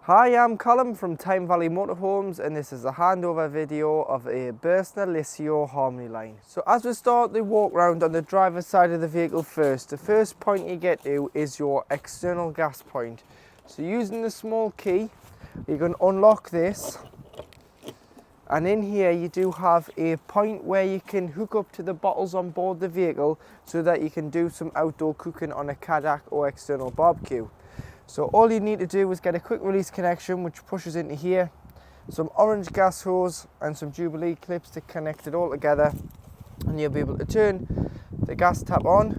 Hi, I'm Colin from Tyne Valley Motorhomes, and this is a handover video of a Burstner Lyseo Harmony line. So as we start the walk round on the driver's side of the vehicle first, the first point you get to is your external gas point. So using the small key, you can unlock this, and in here you do have a point where you can hook up to the bottles on board the vehicle so that you can do some outdoor cooking on a kayak or external barbecue. So all you need to do is get a quick release connection which pushes into here, some orange gas hose and some Jubilee clips to connect it all together, and you'll be able to turn the gas tap on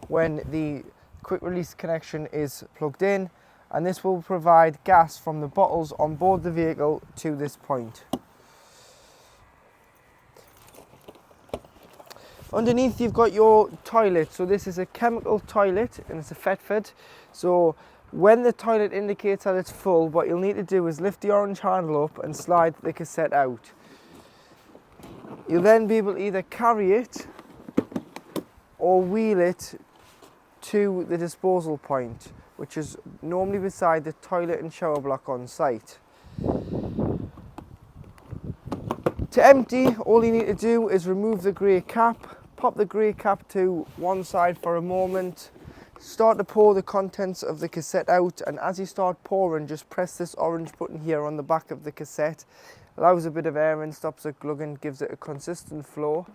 when the quick release connection is plugged in, and this will provide gas from the bottles on board the vehicle to this point. Underneath you've got your toilet. So this is a chemical toilet and it's a Fetford. So when the toilet indicates that it's full, what you'll need to do is lift the orange handle up and slide the cassette out. You'll then be able to either carry it or wheel it to the disposal point, which is normally beside the toilet and shower block on site. To empty, all you need to do is remove the grey cap, pop the grey cap to one side for a moment, start to pour the contents of the cassette out, and as you start pouring, just press this orange button here on the back of the cassette. Allows a bit of air in, stops it glugging, gives it a consistent flow.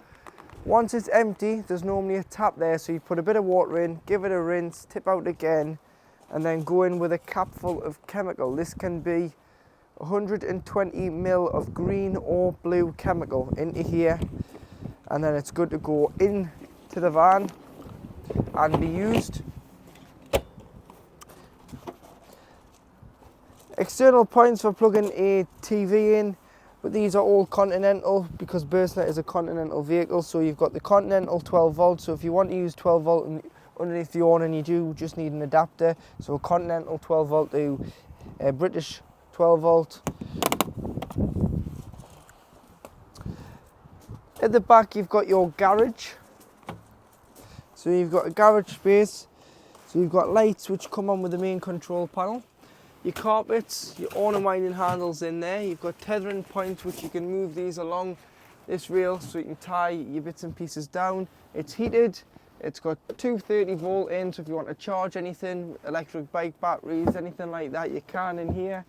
Once it's empty, there's normally a tap there, so you put a bit of water in, give it a rinse, tip out again, and then go in with a cap full of chemical. This can be 120 ml of green or blue chemical into here, and then it's good to go into the van and be used. External points for plugging a TV in, but these are all Continental because Burstner is a Continental vehicle. So you've got the Continental 12 volt, so if you want to use 12 volt underneath the awning, you do just need an adapter. So a Continental 12 volt to a British 12 volt. At the back you've got your garage. So you've got a garage space. So you've got lights which come on with the main control panel. Your carpets, your awning winding handles in there. You've got tethering points which you can move these along this rail so you can tie your bits and pieces down. It's heated. It's got 230 volt in, so if you want to charge anything, electric bike batteries, anything like that, you can in here.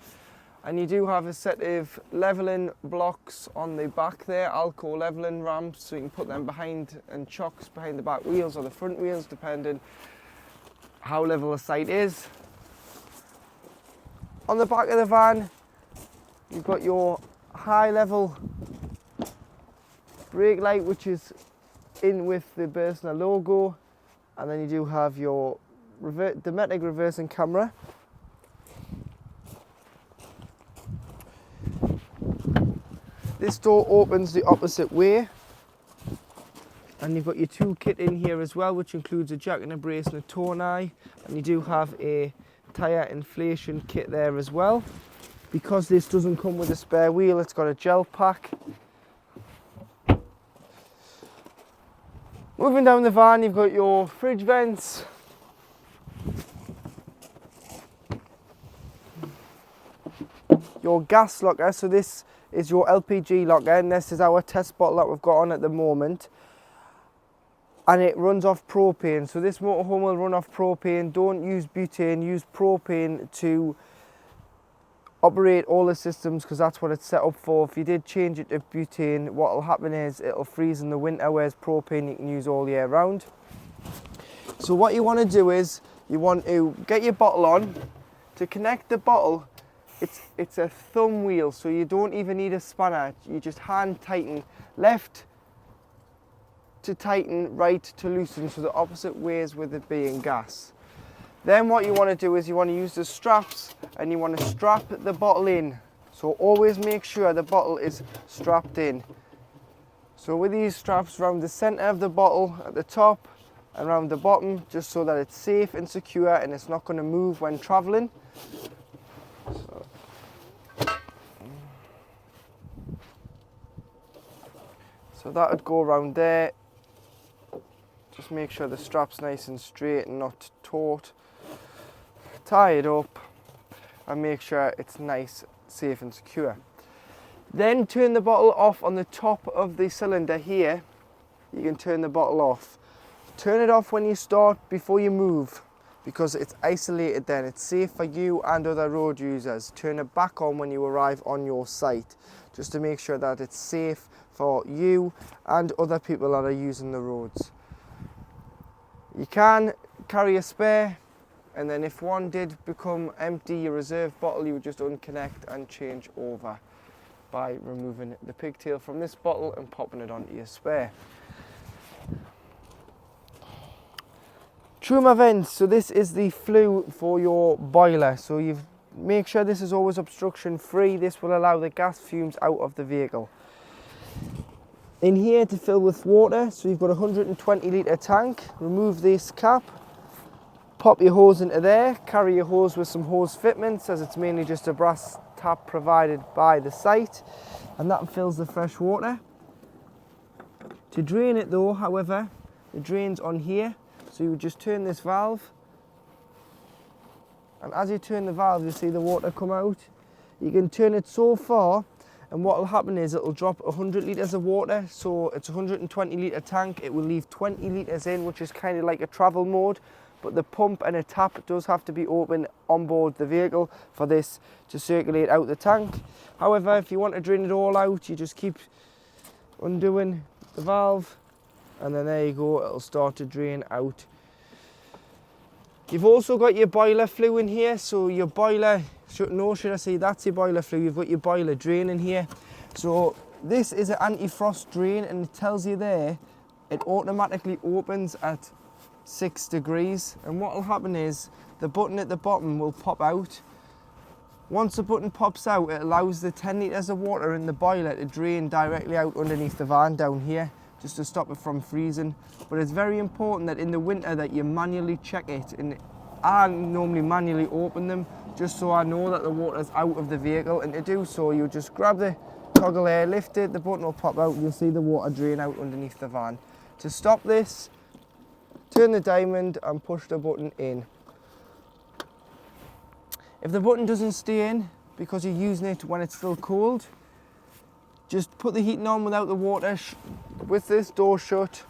And you do have a set of leveling blocks on the back there, Alco leveling ramps, so you can put them behind, and chocks behind the back wheels or the front wheels, depending how level the site is. On the back of the van, you've got your high level brake light, which is in with the Burstner logo, and then you do have your Dometic reversing camera. This door opens the opposite way, and you've got your tool kit in here as well, which includes a jack and a brace and a tone eye, and you do have a tyre inflation kit there as well. Because this doesn't come with a spare wheel, it's got a gel pack. Moving down the van, you've got your fridge vents, your gas locker. So this is your LPG locker, and this is our test bottle that we've got on at the moment, and it runs off propane. So this motorhome will run off propane. Don't use butane, use propane to operate all the systems, because that's what it's set up for. If you did change it to butane, what will happen is it'll freeze in the winter, whereas propane you can use all year round. So what you want to do is you want to get your bottle on. To connect the bottle, it's a thumb wheel, so you don't even need a spanner. You just hand tighten, left to tighten, right to loosen, so the opposite ways with it being gas. Then what you want to do is you want to use the straps, and you want to strap the bottle in. So always make sure the bottle is strapped in. So with these straps around the center of the bottle at the top and around the bottom, just so that it's safe and secure and it's not going to move when traveling. So that would go around there. Just make sure the strap's nice and straight and not taut. Tie it up. and make sure it's nice, safe and secure. Then turn the bottle off on the top of the cylinder here. You can turn the bottle off. Turn it off when you start before you move, because it's isolated then. It's safe for you and other road users. Turn it back on when you arrive on your site, just to make sure that it's safe for you and other people that are using the roads. You can carry a spare, and then if one did become empty, your reserve bottle, you would just unconnect and change over by removing the pigtail from this bottle and popping it onto your spare. Truma vents, so this is the flue for your boiler. So you make sure this is always obstruction free. This will allow the gas fumes out of the vehicle. In here to fill with water, so you've got a 120 litre tank. Remove this cap, pop your hose into there, carry your hose with some hose fitments, as it's mainly just a brass tap provided by the site, and that fills the fresh water. To drain it though, however, the drain's on here, so you would just turn this valve, and as you turn the valve you see the water come out. You can turn it so far, and what will happen is it will drop 100 litres of water, so it's a 120 litre tank. It will leave 20 litres in, which is kind of like a travel mode, but the pump and a tap does have to be open on board the vehicle for this to circulate out the tank. However, if you want to drain it all out, you just keep undoing the valve, and then there you go, it'll start to drain out. You've also got your boiler flue in here, so your boiler, should I say, that's your boiler flue. You've got your boiler drain in here. So this is an anti-frost drain, and it tells you there it automatically opens at 6 degrees, and what will happen is the button at the bottom will pop out. Once the button pops out, it allows the 10 litres of water in the boiler to drain directly out underneath the van down here, just to stop it from freezing. But it's very important that in the winter that you manually check it, and I normally manually open them just so I know that the water's out of the vehicle. And to do so, you just grab the toggle there, lift it, the button will pop out, you'll see the water drain out underneath the van. To stop this, turn the diamond and push the button in. If the button doesn't stay in because you're using it when it's still cold, just put the heating on without the water with this door shut.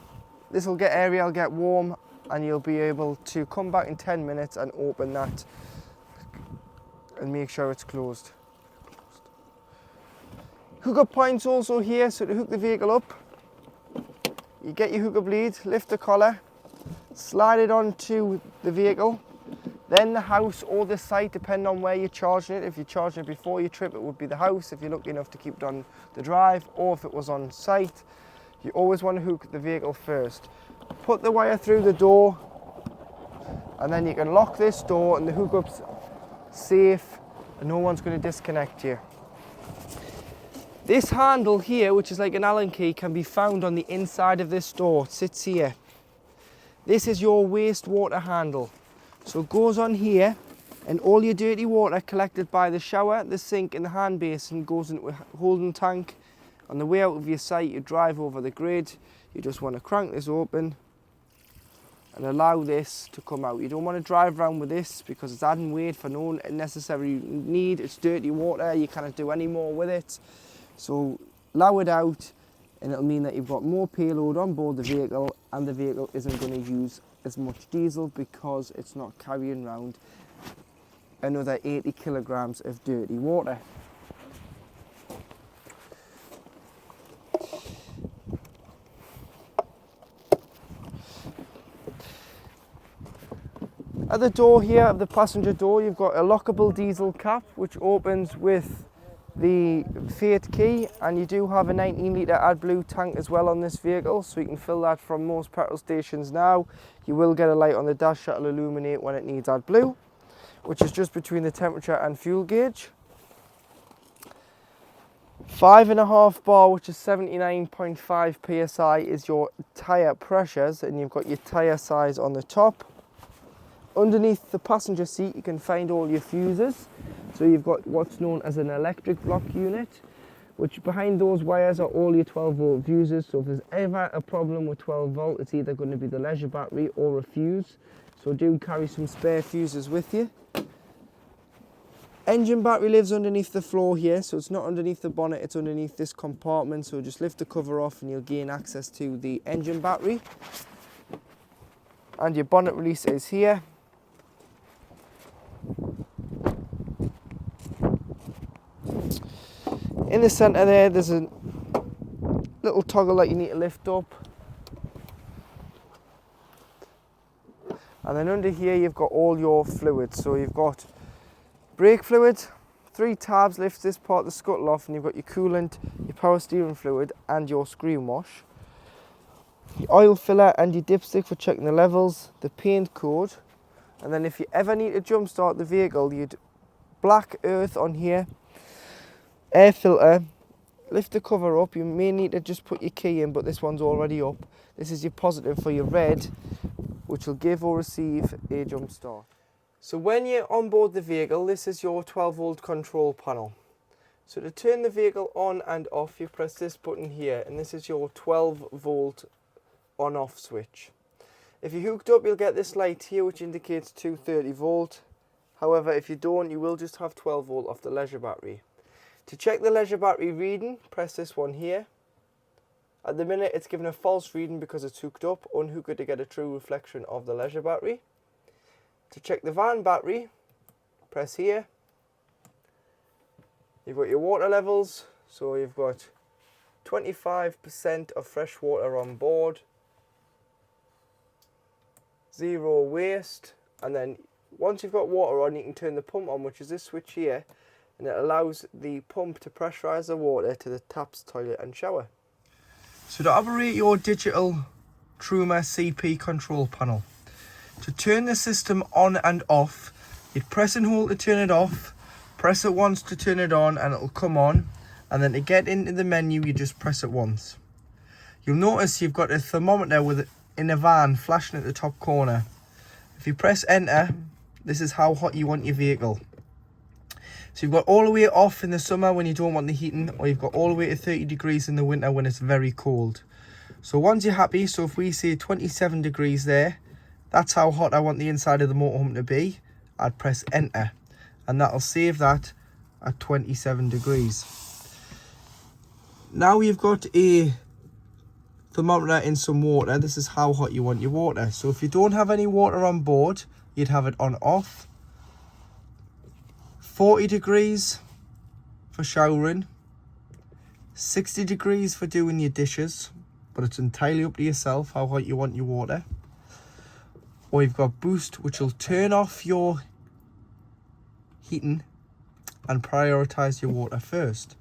This will get airy, it'll get warm, and you'll be able to come back in 10 minutes and open that and make sure it's closed. Hookup points also here, so to hook the vehicle up, you get your hookup lead, lift the collar, slide it onto the vehicle, then the house or the site, depending on where you're charging it. If you're charging it before your trip, it would be the house if you're lucky enough to keep it on the drive, or if it was on site, you always want to hook the vehicle first. Put the wire through the door, and then you can lock this door, and the hookup's safe and no one's going to disconnect you. This handle here, which is like an Allen key, can be found on the inside of this door. It sits here. This is your wastewater handle. So it goes on here, and all your dirty water collected by the shower, the sink and the hand basin goes into a holding tank. On the way out of your site, you drive over the grid, you just want to crank this open and allow this to come out. You don't want to drive around with this because it's adding weight for no necessary need. It's dirty water, you cannot do any more with it. So allow it out, and it'll mean that you've got more payload on board the vehicle, and the vehicle isn't going to use as much diesel because it's not carrying around another 80 kilograms of dirty water. At the door here of the passenger door, you've got a lockable diesel cap which opens with the Fiat key, and you do have a 19 litre AdBlue tank as well on this vehicle, so you can fill that from most petrol stations now. You will get a light on the dash that will illuminate when it needs AdBlue, which is just between the temperature and fuel gauge. 5.5 bar, which is 79.5 psi, is your tyre pressures, and you've got your tyre size on the top. Underneath the passenger seat you can find all your fuses. So you've got what's known as an electric block unit, which behind those wires are all your 12 volt fuses. So if there's ever a problem with 12 volt, it's either going to be the leisure battery or a fuse. So do carry some spare fuses with you. Engine battery lives underneath the floor here, so it's not underneath the bonnet, it's underneath this compartment. So just lift the cover off and you'll gain access to the engine battery. And your bonnet release is here. In the centre there, there's a little toggle that you need to lift up. And then under here you've got all your fluids. So you've got brake fluid, 3 tabs lifts this part of the scuttle off, and you've got your coolant, your power steering fluid and your screen wash. Your oil filler and your dipstick for checking the levels, the paint code, and then if you ever need to jump start the vehicle, you'd black earth on here, air filter, lift the cover up. You may need to just put your key in, but this one's already up. This is your positive for your red, which will give or receive a jump start. So when you're on board the vehicle, this is your 12 volt control panel. So to turn the vehicle on and off, you press this button here, and this is your 12 volt on off switch. If you're hooked up, you'll get this light here which indicates 230 volt. However, if you don't, you will just have 12 volt off the leisure battery. To check the leisure battery reading, press this one here. At the minute it's given a false reading because it's hooked up. Unhook it to get a true reflection of the leisure battery. To check the van battery, press here. You've got your water levels, so you've got 25% of fresh water on board, 0 waste, and then once you've got water on, you can turn the pump on, which is this switch here, and it allows the pump to pressurise the water to the taps, toilet and shower. So to operate your digital Truma CP control panel, to turn the system on and off, you'd press and hold to turn it off, press it once to turn it on and it'll come on, and then to get into the menu you just press it once. You'll notice you've got a thermometer in a van flashing at the top corner. If you press enter, this is how hot you want your vehicle. So you've got all the way off in the summer when you don't want the heating, or you've got all the way to 30 degrees in the winter when it's very cold. So once you're happy, so if we say 27 degrees there, that's how hot I want the inside of the motorhome to be, I'd press enter, and that'll save that at 27 degrees. Now you've got a thermometer in some water, this is how hot you want your water. So if you don't have any water on board, you'd have it on off. 40 degrees for showering, 60 degrees for doing your dishes, but it's entirely up to yourself how hot you want your water. Or you've got boost, which will turn off your heating and prioritise your water first.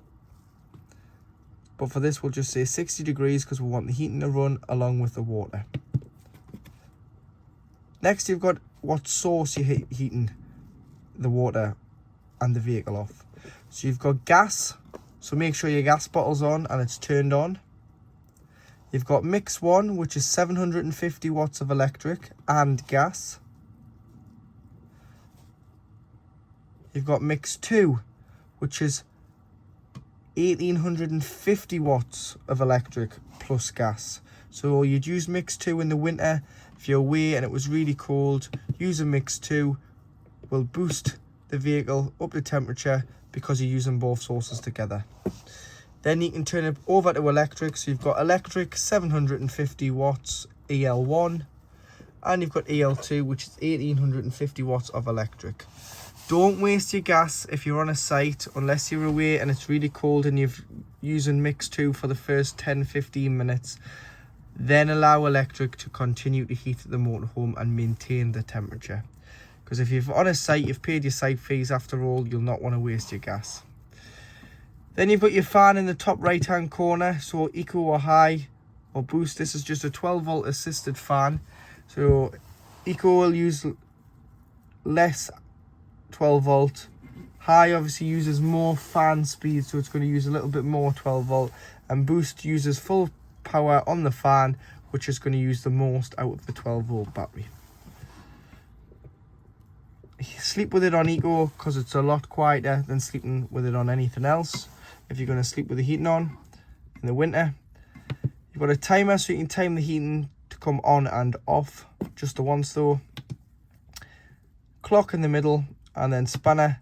But for this we'll just say 60 degrees because we want the heating to run along with the water. Next you've got what source you're heating the water and the vehicle off. So you've got gas, so make sure your gas bottle's on and it's turned on. You've got mix 1, which is 750 watts of electric and gas. You've got mix 2, which is 1850 watts of electric plus gas. So you'd use mix 2 in the winter. If you're away and it was really cold, use a mix 2 will boost the vehicle up to temperature because you're using both sources together. Then you can turn it over to electric. So you've got electric 750 watts EL1, and you've got EL2, which is 1850 watts of electric. Don't waste your gas if you're on a site, unless you're away and it's really cold and you're using mix 2 for the first 10-15 minutes. Then allow electric to continue to heat the motorhome and maintain the temperature. Because if you're on a site, you've paid your site fees after all, you'll not want to waste your gas. Then you've got your fan in the top right hand corner, so eco or high or boost. This is just a 12 volt assisted fan. So eco will use less 12 volt. High obviously uses more fan speed, so it's going to use a little bit more 12 volt. And boost uses full power on the fan, which is going to use the most out of the 12 volt battery. Sleep with it on eco because it's a lot quieter than sleeping with it on anything else. If you're going to sleep with the heating on in the winter, you've got a timer so you can time the heating to come on and off, just the once though. Clock in the middle, and then spanner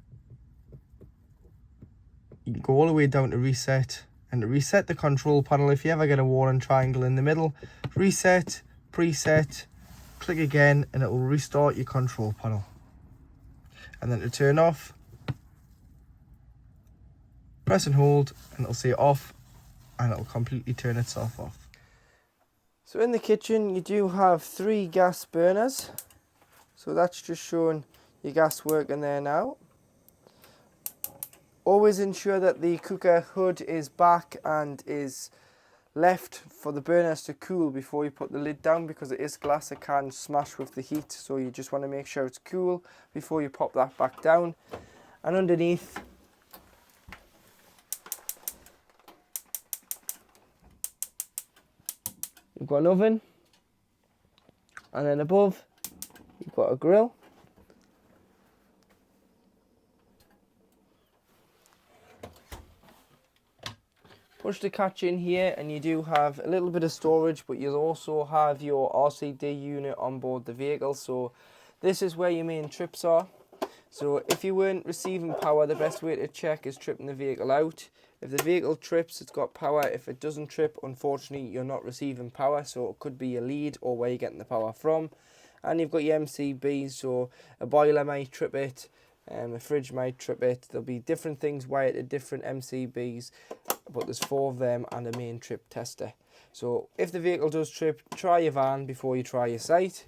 you can go all the way down to reset. And to reset the control panel, if you ever get a warning triangle in the middle, reset, preset, click again, and it will restart your control panel. And then to turn off, press and hold, and it'll say off, and it'll completely turn itself off. So in the kitchen, you do have 3 gas burners. So that's just showing your gas working there now. Always ensure that the cooker hood is back and is left for the burners to cool before you put the lid down, because it is glass, it can smash with the heat, so you just want to make sure it's cool before you pop that back down. And underneath, you've got an oven, and then above you've got a grill. Push the catch in here and you do have a little bit of storage, but you'll also have your RCD unit on board the vehicle. So this is where your main trips are. So if you weren't receiving power, the best way to check is tripping the vehicle out. If the vehicle trips, it's got power. If it doesn't trip, unfortunately, you're not receiving power. So it could be your lead or where you're getting the power from. And you've got your MCBs, so a boiler might trip it, a fridge might trip it. There'll be different things wired to different MCBs, but there's 4 of them and a main trip tester. So if the vehicle does trip, try your van before you try your site.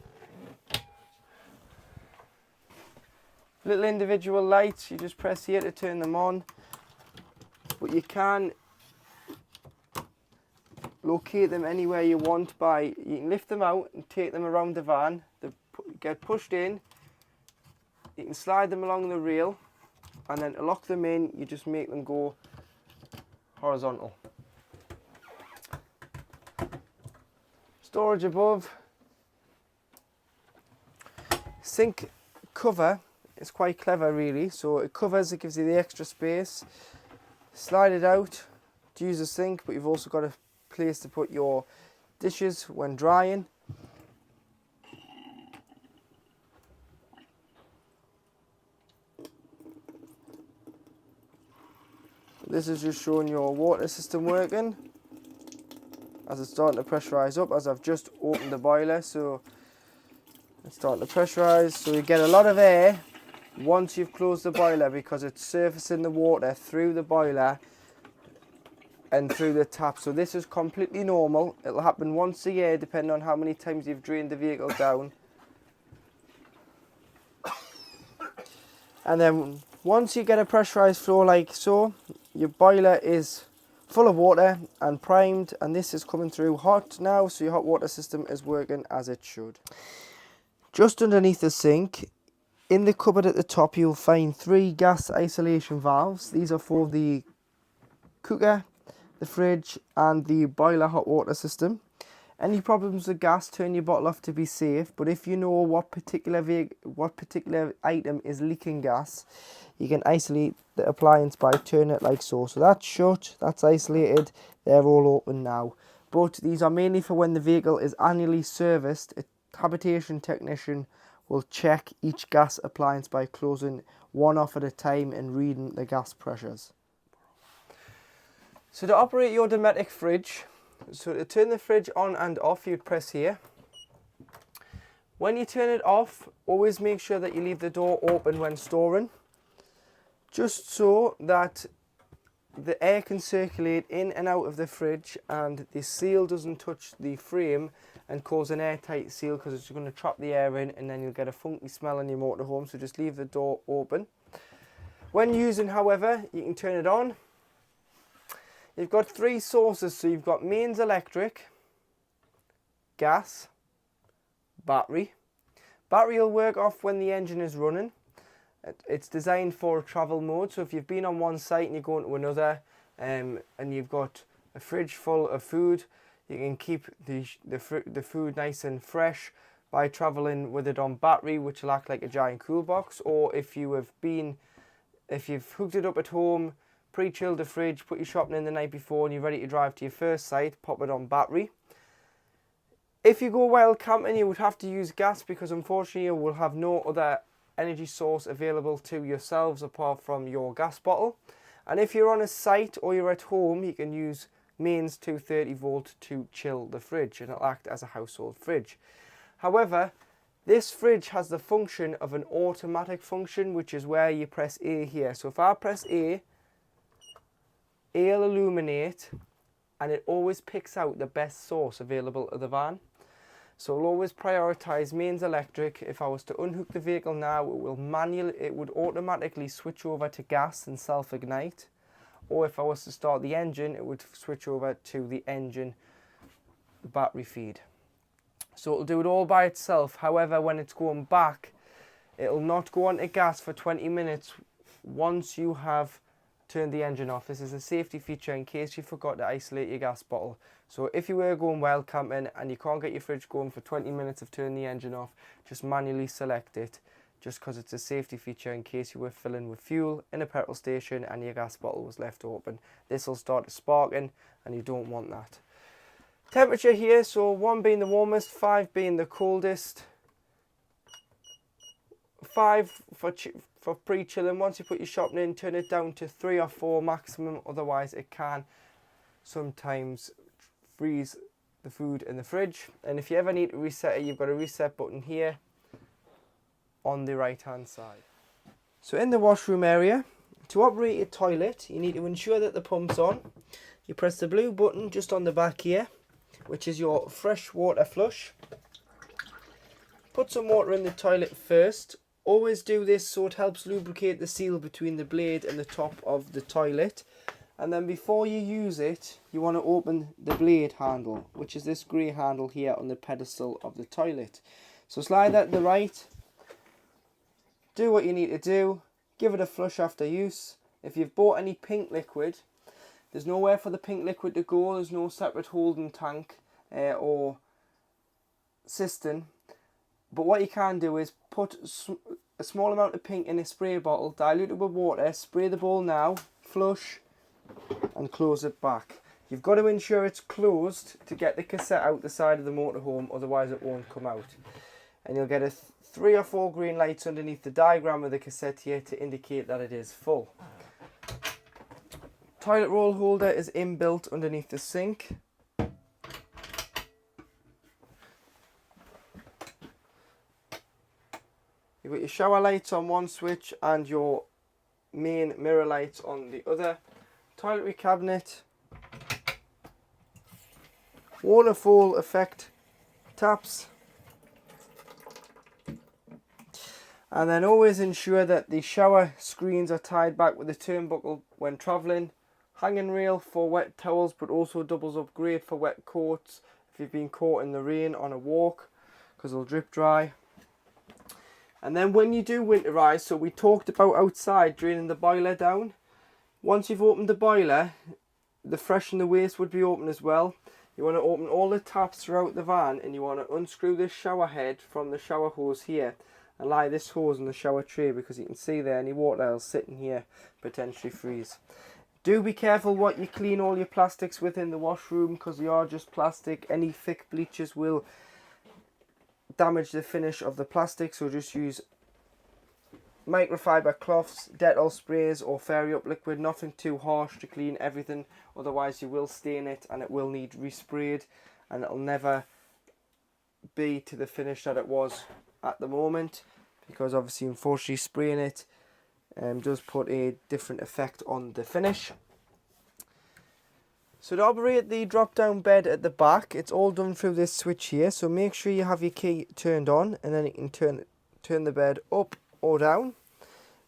Little individual lights, you just press here to turn them on, but you can locate them anywhere you want by, you can lift them out and take them around the van. They get pushed in, you can slide them along the rail, and then to lock them in, you just make them go horizontal. Storage above. Sink cover is quite clever really, so it covers, it gives you the extra space. Slide it out to use a sink, but you've also got a place to put your dishes when drying. This is just showing your water system working as it's starting to pressurise up, as I've just opened the boiler, so it's starting to pressurise, so you get a lot of air once you've closed the boiler, because it's surfacing the water through the boiler and through the tap. So this is completely normal. It'll happen once a year depending on how many times you've drained the vehicle down. And then once you get a pressurised flow like so, your boiler is full of water and primed, and this is coming through hot now, so your hot water system is working as it should. Just underneath the sink, in the cupboard at the top, you'll find 3 gas isolation valves. These are for the cooker, the fridge and the boiler hot water system. Any problems with gas, turn your bottle off to be safe, but if you know what particular item is leaking gas, you can isolate the appliance by turning it like so. So that's shut, that's isolated, they're all open now. But these are mainly for when the vehicle is annually serviced. A habitation technician will check each gas appliance by closing one off at a time and reading the gas pressures. So to operate your Dometic fridge, so to turn the fridge on and off, you'd press here. When you turn it off, always make sure that you leave the door open when storing, just so that the air can circulate in and out of the fridge and the seal doesn't touch the frame and cause an airtight seal, because it's going to trap the air in and then you'll get a funky smell in your motorhome. So just leave the door open. When using, however, you can turn it on. You've got 3 sources, so you've got mains electric, gas, battery. Battery will work off when the engine is running. It's designed for a travel mode, so if you've been on one site and you're going to another, and you've got a fridge full of food, you can keep the food nice and fresh by travelling with it on battery, which will act like a giant cool box. Or if you've hooked it up at home, pre-chilled the fridge, put your shopping in the night before and you're ready to drive to your first site, pop it on battery. If you go wild camping, you would have to use gas, because unfortunately you will have no other energy source available to yourselves apart from your gas bottle. And if you're on a site or you're at home, you can use mains 230 volt to chill the fridge, and it'll act as a household fridge. However, this fridge has the function of an automatic function, which is where you press A here. So if I press A will illuminate, and it always picks out the best source available to the van. So it'll always prioritise mains electric. If I was to unhook the vehicle now, it would automatically switch over to gas and self-ignite. Or if I was to start the engine, it would switch over to the engine battery feed. So it'll do it all by itself. However, when it's going back, it'll not go on to gas for 20 minutes once you have turned the engine off. This is a safety feature in case you forgot to isolate your gas bottle. So if you were going wild camping and you can't get your fridge going for 20 minutes of turning the engine off, just manually select it, just because it's a safety feature in case you were filling with fuel in a petrol station and your gas bottle was left open. This will start sparking and you don't want that. Temperature here, so 1 being the warmest, 5 being the coldest. 5 for pre-chilling. Once you put your shopping in, turn it down to 3 or 4 maximum, otherwise it can sometimes freeze the food in the fridge. And if you ever need to reset it, you've got a reset button here on the right hand side. So in the washroom area, to operate your toilet, you need to ensure that the pump's on. You press the blue button just on the back here, which is your fresh water flush. Put some water in the toilet first. Always do this so it helps lubricate the seal between the blade and the top of the toilet. And then before you use it, you want to open the blade handle, which is this grey handle here on the pedestal of the toilet. So slide that to the right. Do what you need to do. Give it a flush after use. If you've bought any pink liquid, there's nowhere for the pink liquid to go. There's no separate holding tank or cistern. But what you can do is put a small amount of pink in a spray bottle, dilute it with water, spray the bowl now, flush, and close it back. You've got to ensure it's closed to get the cassette out the side of the motorhome, otherwise it won't come out. And you'll get a 3 or 4 green lights underneath the diagram of the cassette here to indicate that it is full. Toilet roll holder is inbuilt underneath the sink. You've got your shower lights on one switch and your main mirror lights on the other. Toiletry cabinet. Waterfall effect taps. And then always ensure that the shower screens are tied back with a turnbuckle when travelling. Hanging rail for wet towels, but also doubles up great for wet coats if you've been caught in the rain on a walk, because they'll drip dry. And then when you do winterize, so we talked about outside draining the boiler down. Once you've opened the boiler, the fresh and the waste would be open as well. You want to open all the taps throughout the van, and you want to unscrew this shower head from the shower hose here and lie this hose in the shower tray, because you can see there any water will sit in here, potentially freeze. Do be careful what you clean all your plastics with in the washroom, because they are just plastic. Any thick bleaches will damage the finish of the plastic, so just use microfiber cloths, Dettol sprays or Fairy Up liquid. Nothing too harsh to clean everything, otherwise you will stain it and it will need resprayed, and it'll never be to the finish that it was at the moment, because obviously unfortunately spraying it does put a different effect on the finish. So to operate the drop down bed at the back, it's all done through this switch here, so make sure you have your key turned on, and then you can turn the bed up or down.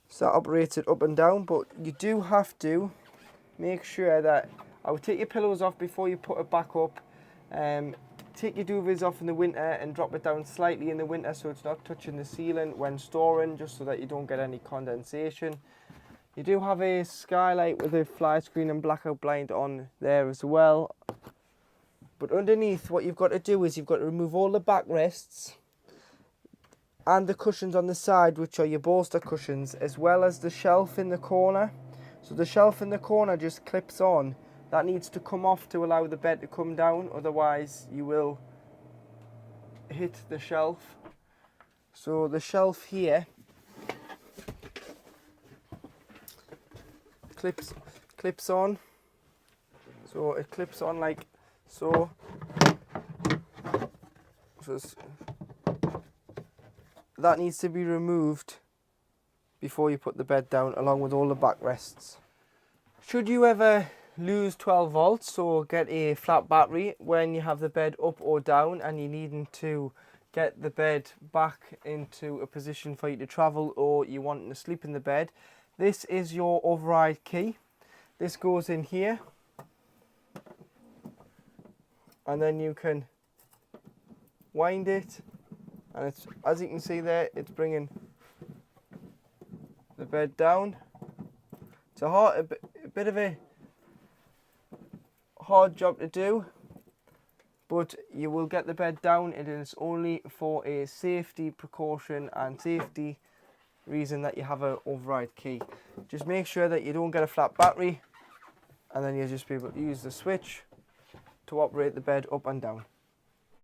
So that operates it up and down, but you do have to make sure that, I would take your pillows off before you put it back up. Take your duvets off in the winter and drop it down slightly in the winter so it's not touching the ceiling when storing, just so that you don't get any condensation. You do have a skylight with a fly screen and blackout blind on there as well. But underneath, what you've got to do is you've got to remove all the backrests and the cushions on the side, which are your bolster cushions, as well as the shelf in the corner. So the shelf in the corner just clips on. That needs to come off to allow the bed to come down, otherwise you will hit the shelf. So the shelf here clips on. So it clips on like so. That needs to be removed before you put the bed down, along with all the backrests. Should you ever lose 12 volts or get a flat battery when you have the bed up or down and you're needing to get the bed back into a position for you to travel, or you want to sleep in the bed, this is your override key. This goes in here, and then you can wind it, and it's, as you can see there, it's bringing the bed down. It's a bit of a hard job to do, but you will get the bed down. It is only for a safety precaution and safety reason that you have an override key. Just make sure that you don't get a flat battery, and then you'll just be able to use the switch to operate the bed up and down.